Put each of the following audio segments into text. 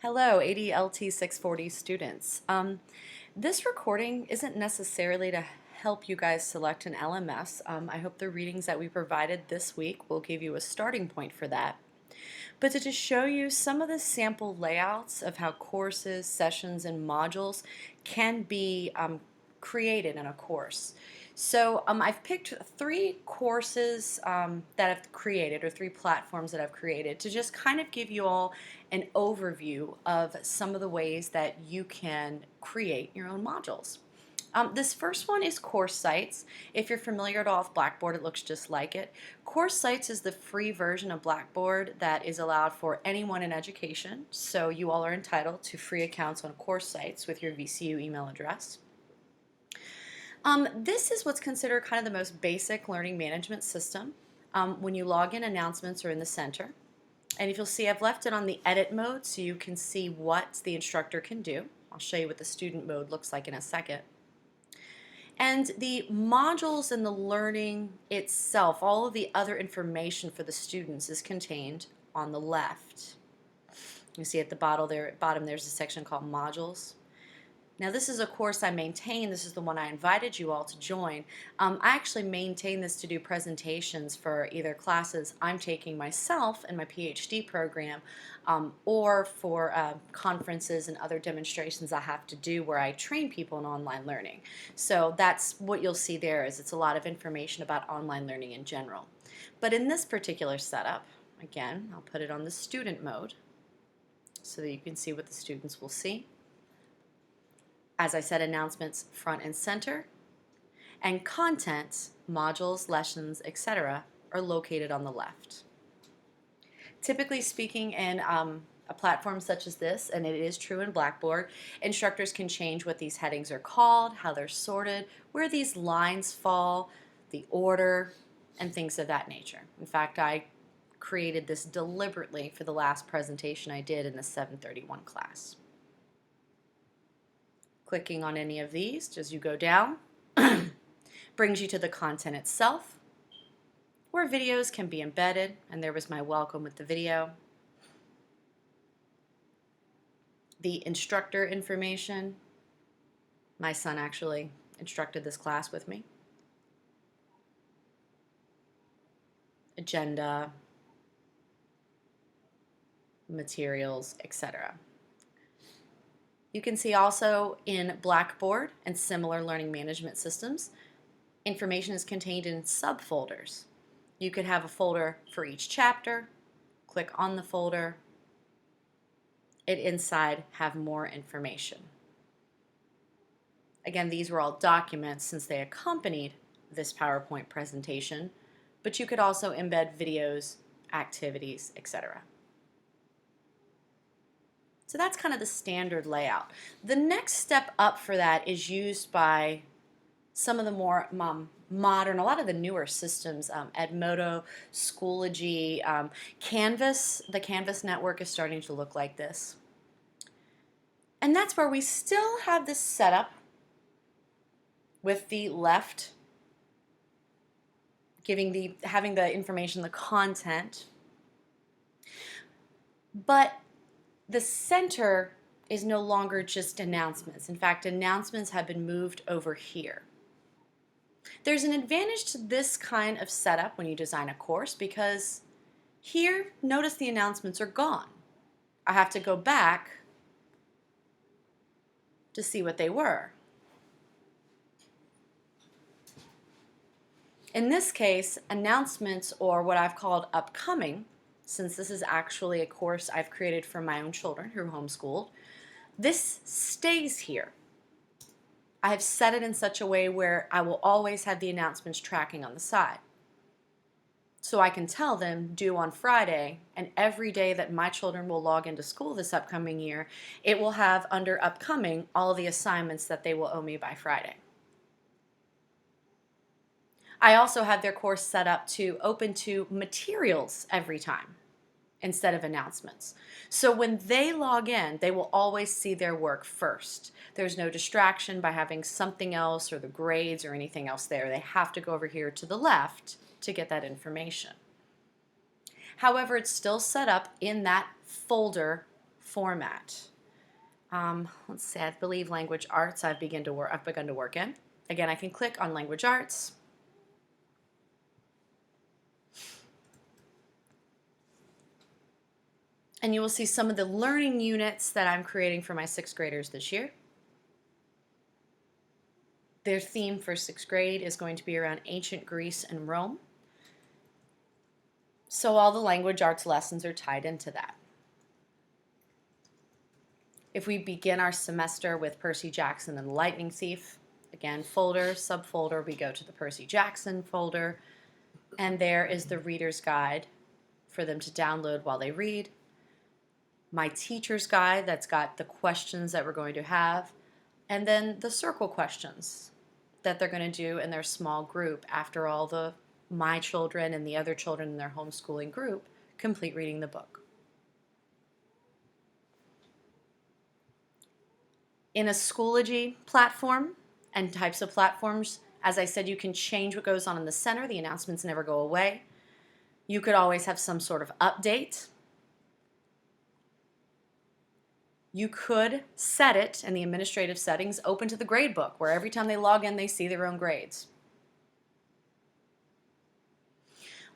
Hello, ADLT 640 students. This recording isn't necessarily to help you guys select an LMS. I hope the readings that we provided this week will give you a starting point for that. But to just show you some of the sample layouts of how courses, sessions, and modules can be created in a course. So I've picked three courses that I've created, or three platforms that I've created, to just kind of give you all an overview of some of the ways that you can create your own modules. This first one is Course Sites. If you're familiar at all with Blackboard, it looks just like it. Course Sites is the free version of Blackboard that is allowed for anyone in education. So you all are entitled to free accounts on Course Sites with your VCU email address. This is what's considered kind of the most basic learning management system. When you log in, announcements are in the center. And if you'll see, I've left it on the edit mode so you can see what the instructor can do. I'll show you what the student mode looks like in a second. And the modules and the learning itself, all of the other information for the students is contained on the left. You see at the bottom there's a section called Modules. Now this is a course I maintain. This is the one I invited you all to join. I actually maintain this to do presentations for either classes I'm taking myself in my PhD program or for conferences and other demonstrations I have to do where I train people in online learning. So that's what you'll see there, is it's a lot of information about online learning in general. But in this particular setup, again, I'll put it on the student mode so that you can see what the students will see. As I said, announcements front and center, and content, modules, lessons, etc. are located on the left. Typically speaking, in a platform such as this, and it is true in Blackboard, instructors can change what these headings are called, how they're sorted, where these lines fall, the order, and things of that nature. In fact, I created this deliberately for the last presentation I did in the 731 class. Clicking on any of these as you go down brings you to the content itself, where videos can be embedded, and there was my welcome with the video. The instructor information. My son actually instructed this class with me. Agenda, materials, etc. You can see also in Blackboard and similar learning management systems, information is contained in subfolders. You could have a folder for each chapter, click on the folder, and inside have more information. Again, these were all documents since they accompanied this PowerPoint presentation, but you could also embed videos, activities, etc. So that's kind of the standard layout. The next step up for that is used by some of the more modern, a lot of the newer systems, Edmodo, Schoology, Canvas. The Canvas network is starting to look like this. And that's where we still have this setup with the left having the information, the content, but the center is no longer just announcements. In fact, announcements have been moved over here. There's an advantage to this kind of setup when you design a course, because here, notice the announcements are gone. I have to go back to see what they were. In this case, announcements, or what I've called upcoming, since this is actually a course I've created for my own children who are homeschooled, this stays here. I have set it in such a way where I will always have the announcements tracking on the side. So I can tell them due on Friday, and every day that my children will log into school this upcoming year, it will have under upcoming all the assignments that they will owe me by Friday. I also have their course set up to open to materials every time instead of announcements. So when they log in, they will always see their work first. There's no distraction by having something else or the grades or anything else there. They have to go over here to the left to get that information. However, it's still set up in that folder format. Let's see, I believe language arts I've begun to work in. Again, I can click on language arts. And you will see some of the learning units that I'm creating for my sixth graders this year. Their theme for sixth grade is going to be around ancient Greece and Rome. So all the language arts lessons are tied into that. If we begin our semester with Percy Jackson and the Lightning Thief, again, folder, subfolder, we go to the Percy Jackson folder, and there is the reader's guide for them to download while they read. My teacher's guide that's got the questions that we're going to have, and then the circle questions that they're going to do in their small group after all the my children and the other children in their homeschooling group complete reading the book. In a Schoology platform and types of platforms, as I said, you can change what goes on in the center. The announcements never go away. You could always have some sort of update. You could set it in the administrative settings open to the gradebook, where every time they log in, they see their own grades.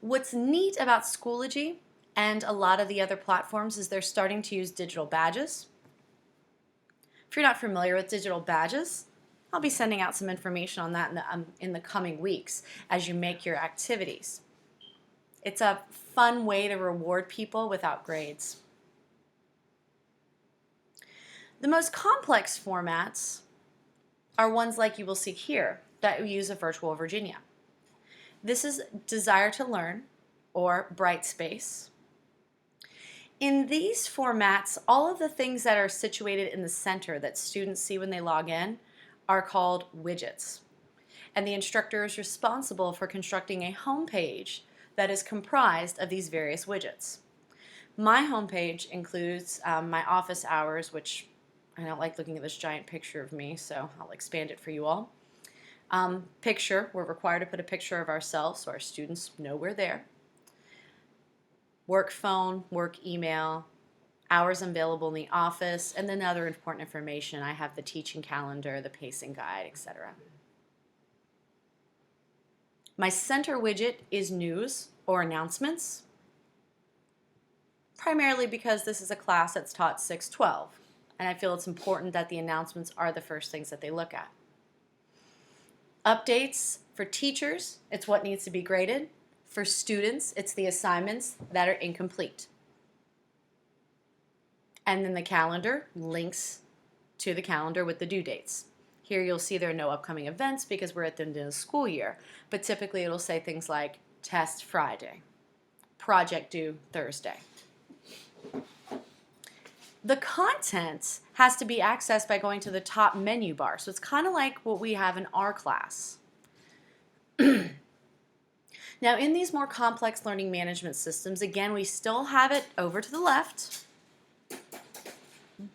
What's neat about Schoology and a lot of the other platforms is they're starting to use digital badges. If you're not familiar with digital badges, I'll be sending out some information on that in the coming weeks as you make your activities. It's a fun way to reward people without grades. The most complex formats are ones like you will see here that we use a Virtual Virginia. This is Desire to Learn or Brightspace. In these formats, all of the things that are situated in the center that students see when they log in are called widgets. And the instructor is responsible for constructing a home page that is comprised of these various widgets. My home page includes my office hours, which I don't like looking at this giant picture of me, so I'll expand it for you all. Picture, we're required to put a picture of ourselves so our students know we're there. Work phone, work email, hours available in the office, and then other important information. I have the teaching calendar, the pacing guide, etc. My center widget is news or announcements, primarily because this is a class that's taught 6-12. And I feel it's important that the announcements are the first things that they look at. Updates for teachers, it's what needs to be graded. For students, it's the assignments that are incomplete. And then the calendar links to the calendar with the due dates. Here you'll see there are no upcoming events because we're at the end of the school year, but typically it'll say things like test Friday, project due Thursday. The content has to be accessed by going to the top menu bar. So it's kind of like what we have in our class. Now, in these more complex learning management systems, again, we still have it over to the left,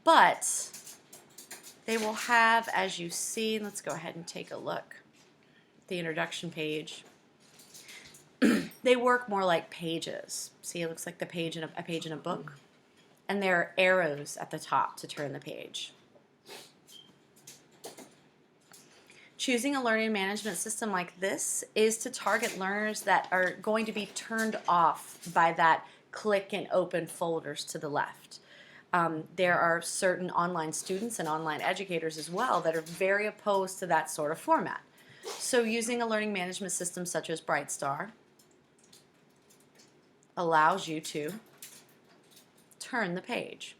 but they will have, as you see, let's go ahead and take a look at the introduction page. They work more like pages. See, it looks like a page in a book. And there are arrows at the top to turn the page. Choosing a learning management system like this is to target learners that are going to be turned off by that click and open folders to the left. There are certain online students and online educators as well that are very opposed to that sort of format. So using a learning management system such as Brightstar allows you to turn the page.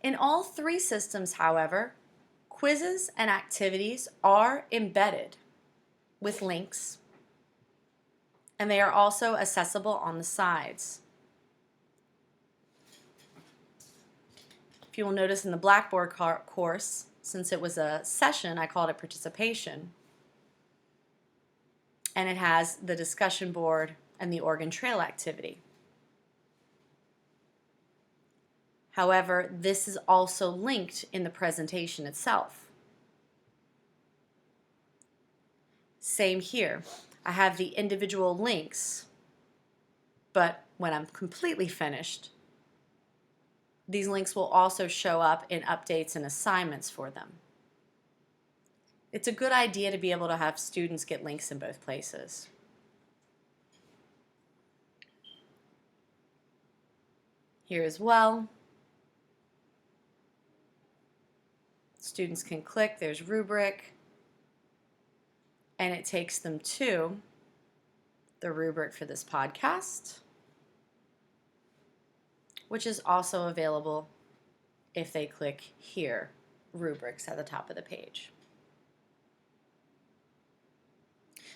In all three systems, however, quizzes and activities are embedded with links, and they are also accessible on the sides. If you will notice in the Blackboard course, since it was a session, I called it participation. And it has the discussion board and the Oregon Trail activity. However, this is also linked in the presentation itself. Same here. I have the individual links, but when I'm completely finished, these links will also show up in updates and assignments for them. It's a good idea to be able to have students get links in both places. Here as well, students can click, there's rubric, and it takes them to the rubric for this podcast, which is also available if they click here, rubrics at the top of the page.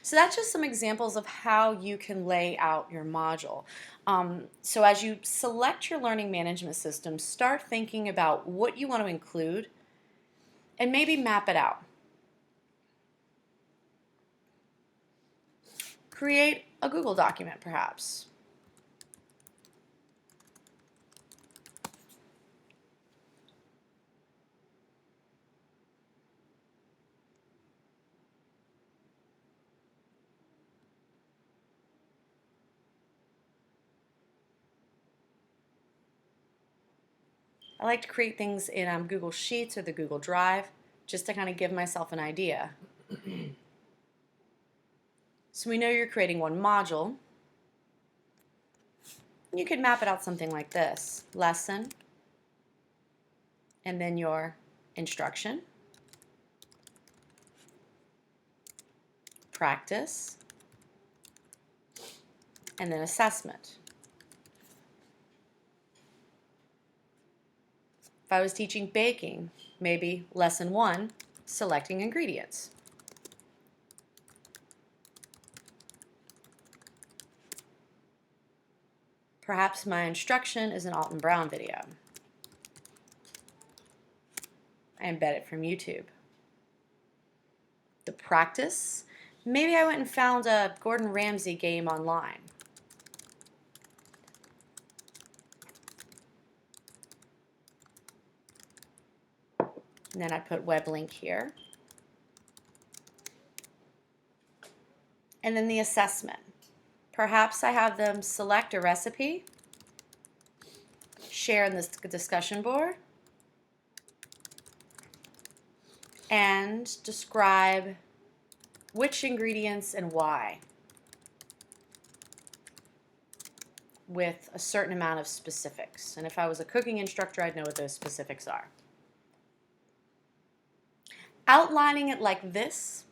So that's just some examples of how you can lay out your module. So as you select your learning management system, start thinking about what you want to include and maybe map it out. Create a Google document, perhaps. I like to create things in Google Sheets or the Google Drive just to kind of give myself an idea. So we know you're creating one module. You could map it out something like this: lesson, and then your instruction, practice, and then assessment. If I was teaching baking, maybe lesson 1, selecting ingredients. Perhaps my instruction is an Alton Brown video. I embed it from YouTube. The practice, maybe I went and found a Gordon Ramsay game online. And then I put web link here. And then the assessment. Perhaps I have them select a recipe, share in this discussion board, and describe which ingredients and why, with a certain amount of specifics. And if I was a cooking instructor, I'd know what those specifics are. Outlining it like this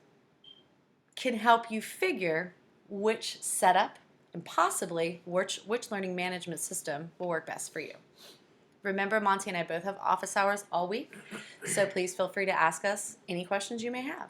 can help you figure which setup and possibly which learning management system will work best for you. Remember, Monty and I both have office hours all week, so please feel free to ask us any questions you may have.